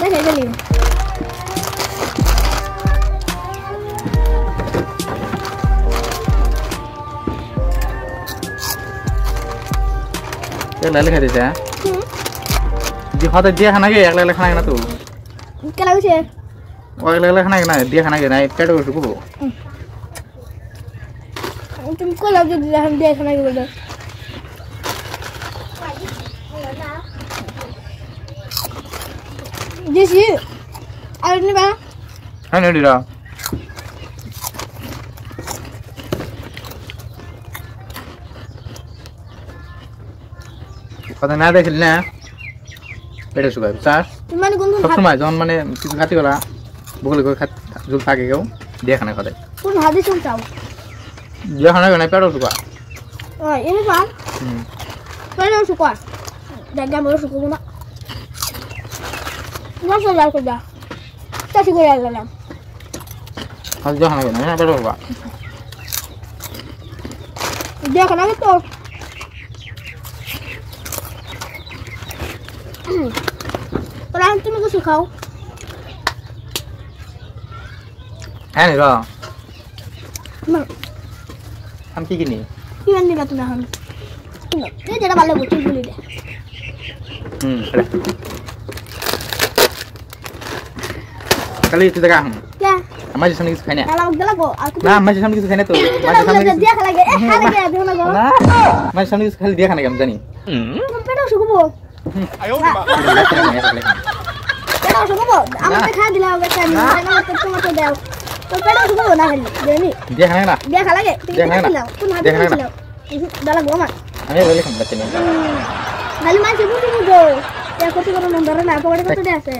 দেখে গেলি लाले खाते थे जी खाते दिया खाना के एक लाले खाना के ना तू क्या लगे छे वो एक लाले खाना के ना दिया खाना के ना पेट को सुखो तुमको लगे दिया हम दिया खाना के बोलो जिसी अरे नहीं बा है नहीं डरा पता ना देख लेना पेट सुखा चार माने गुन सब समय जौन माने किसी खाती वाला बुगल को खात जुल खा के गयो दिया खाना खाते कुन हादी सुन चाव दिया खाना के ना पेट सुखा ये नहीं बा पेट सुखा जगह में सुखो ना ना सो जा को जा कैसे को यार लेना हाल दिया खाना के ना पेट सुखा दिया खाना के तो Orang tu mungkin suka. है नहीं रहा Mak, हम की नहीं iman ni batu nahan. Ni jadi balik bocor boleh deh. अरे कल itu dah हम Ya, हमारे सामने किसी खाने kalau gelap kok, aku. ना हमारे सामने किसी खाने तो Kalau gelap dia kalau lagi, lagi ada orang kok. ना हमारे सामने किसी खाली दिया खाने का हम जानी Pedo suka bo. Ayo ni mak. Pedo suka bo. Amat tak khadi lah, betul. Mana betul macam tu. Pedo suka bo nak ni. Dia ni. दिया खाने ना Dia kalau lagi, Dia mana? pun hadi Dia mana? macam dalam gua mak. हमें बोले हम बच्चे नहीं Lalu macam tu tu. Ya aku tu kalau nombor na, apa orang tu dia se.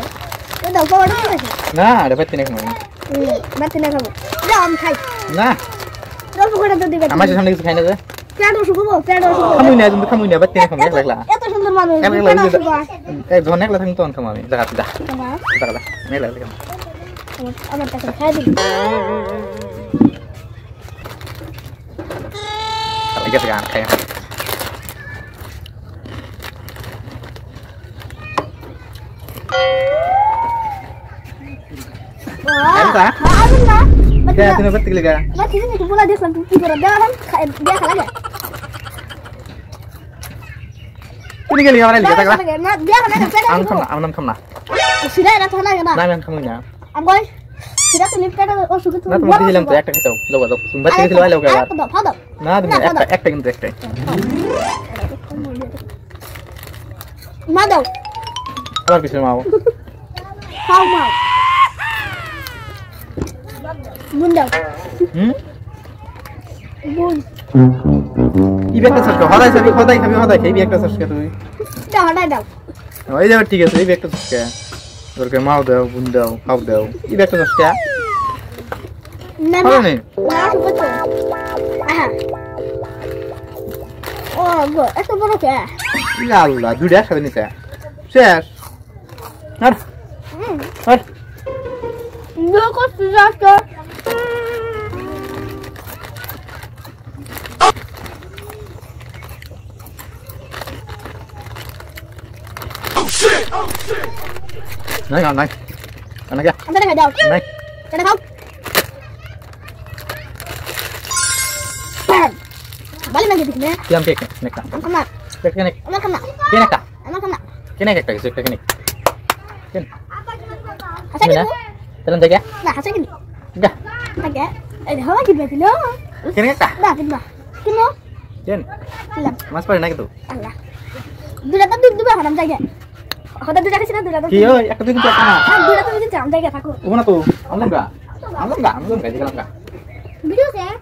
Dia dah apa orang tu se. ना ada बच्चे नहीं हम Mati nak kamu. Dah am khai. ना Dah suka dah tu dia. हमारे सामने किसी खाने तो Pedo suka bo, pedo suka. kamu ini बच्चे नहीं हम ये लगला Itu sumber mana? kan Pedo lagi suka. kayak zonek lah tentang kamu ini jaga tidak Apa? jaga lah ini lagi kamu Amat tak khadi. lagi sekarang kayak Wah. Ada enggak? kayak itu betul juga Nah, sini tu pula dia sampai tidur dia kan dia kalah aja. ini kali orang lihat jaga lah Nah, dia kan ada pedo. am kamu lah Sudah ada tanah kan? nah kamu nya Am boy. Sudah tu lift pedo oh suka tu. ना तुम किसी lump तो एक टक तो लो लो तुम बच्चे किसी वाले हो गया Pada. ना तुम एक टक इंटरेस्ट है Madau. और किसी में आओ Kau mau. Bunda. Bun. ये एक सर्च होता है सभी होता है कभी होता है ये एक सर्च कर तू Dah ada. ये जब ठीक है सही एक सर्च क्या और के माउ दो बुंदो खाओ दो ये एक सर्च क्या Nana. Apa nih? Nah, suka tu. Ah. Oh, gua. Itu baru ke? Ya Allah, dua kali nih saya. Ses. Har. Har. Dia kok sudah ke? Naik, naik. Naik ya. Anda dah jauh. Naik. Kena kau. Balik lagi di sini. Diam kek, naik tak? Kena. Kek naik. Anak kena. Kek tak? Anak kena. Kek naik tak? Kek naik. Kek. Hasil Mana? gitu. Dalam jaga. Nah, hasil gitu. Enggak. Agak. Dah lagi berarti lo. Kek naik tak? Dah, kena. Kena. Jen. Hilang. Mas pada naik tu. Allah. Dua tadi dua orang jaga. Kau tadi jaga sini dua tadi. Kiyo, aku tu kita kena. Dua tadi jaga takut. Mana tu? Amlam enggak? Amlam enggak? Amlam enggak? Di dalam enggak? Video saya.